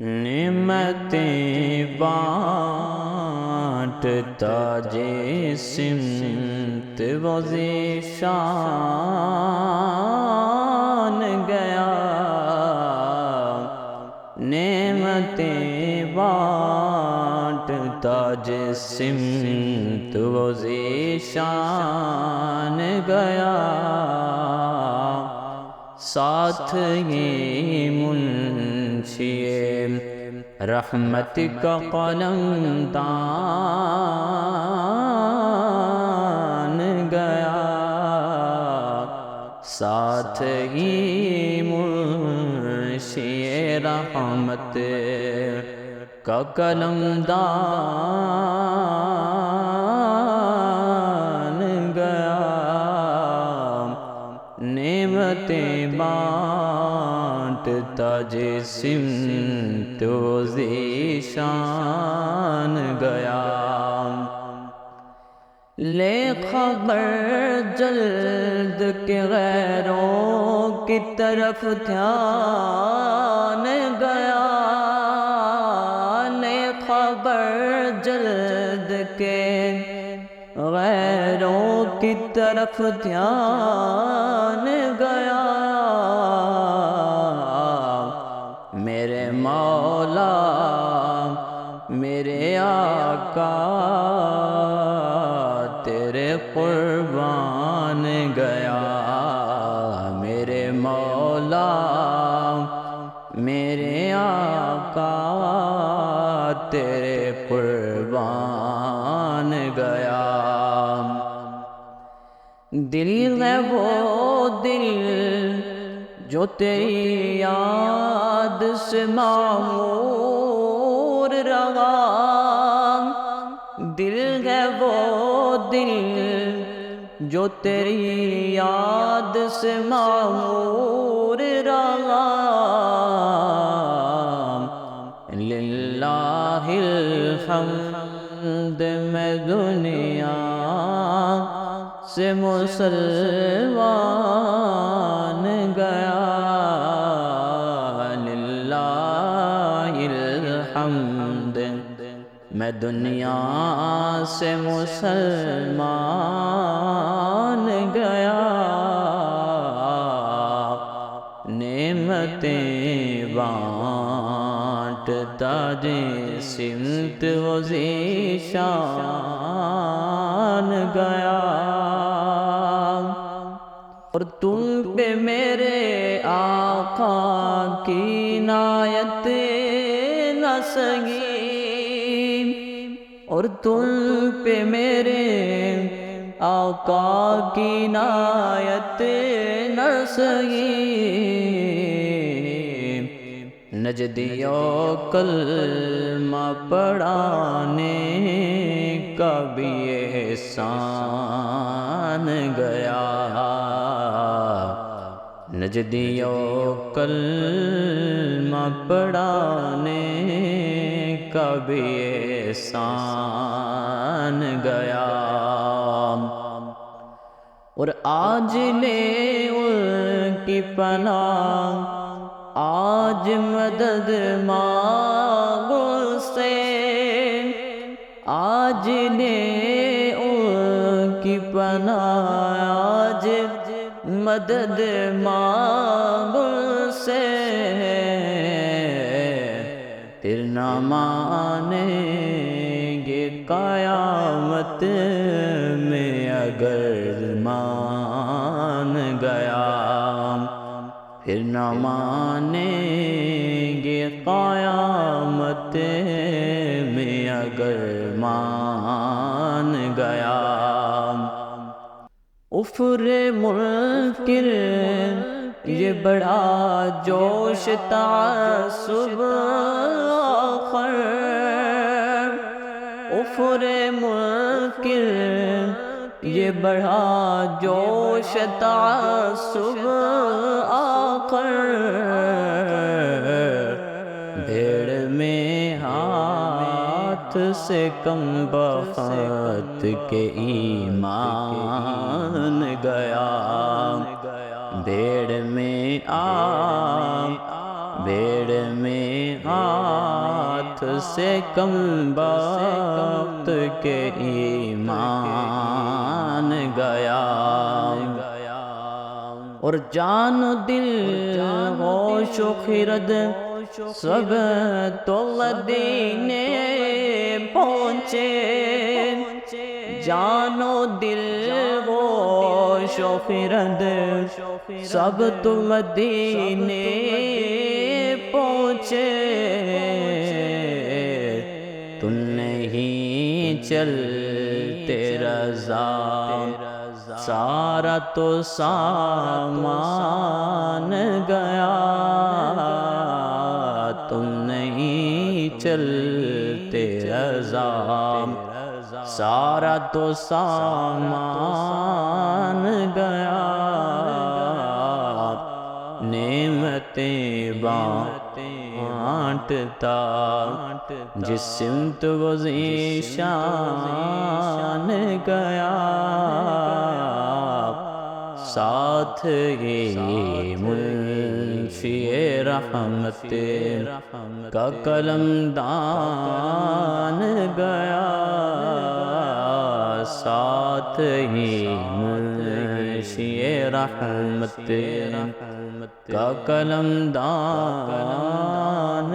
نعمتیں بانٹتا سمت و ذیشان گیا، نعمتیں بانٹتا سمت و ذیشان گیا، ساتھ یہ منشی رحمت کا قلم دان گیا، ساتھ ہی منشی رحمت کا قلم دان گیا، نعمتیں بانٹتا سمت و ذیشان گیا، لے خبر جلد کے غیروں کی طرف دھیان گیا، لے خبر جلد کے غیروں کی طرف دھیان گیا، میرے مولا میرے آقا تیرے قربان گیا، میرے مولا میرے آقا تیرے قربان گیا، دل ہے وہ دل جو تیری یاد سے معمور رہا، دل ہے وہ دل جو تیری یاد سے معمور رہا، للہ الحمد میں دنیا سے مسلمان گیا، للہ الحمد میں دنیا سے مسلمان گیا، نعمتیں بانٹتا سمت و ذیشان گیا، اور تم پہ میرے آقا کی عنایت نہ سگی، اور تم پہ میرے آقا کی عنایت نہ سگی، نجدیوں کلمہ پڑھانے کا بھی احسان گیا، نجدیوں کلمہ پڑھانے کا بھی احسان گیا، اور آج لے ان کی پناہ، آج مدد مانگو سے، آج لے ان کی پناہ، آج مدد مانگو سے، پھر نہ مانیں گے قیامت میں اگر مان گیا، پھر نہ مانیں گے قیامت میں اگر مان گیا، افر منکر یہ بڑا جوش تعصب آخر، افر منکر یہ بڑا جوش تعصب آخر، بھیڑ میں ہاتھ سے کم بخت کے ایمان گیا، بھیڑ میں بھیڑ میں ہاتھ سے کم بخت کے ایمان گیا، اور جان و دل ہوش و خرد سب تو مدینے پہنچے، جان و دل ہوش و خرد سب تو مدینے پہنچے، تو نہیں چلتے رضا سارا تو سامان گیا، تم نہیں چلتے رضا سارا تو سامان گیا، نعمتیں بانٹتا جس سمت وہ ذیشان گیا، ساتھ ہی منشی رحمت کا قلم دان گیا، ساتھ ہی منشی رحمت کا قلم دان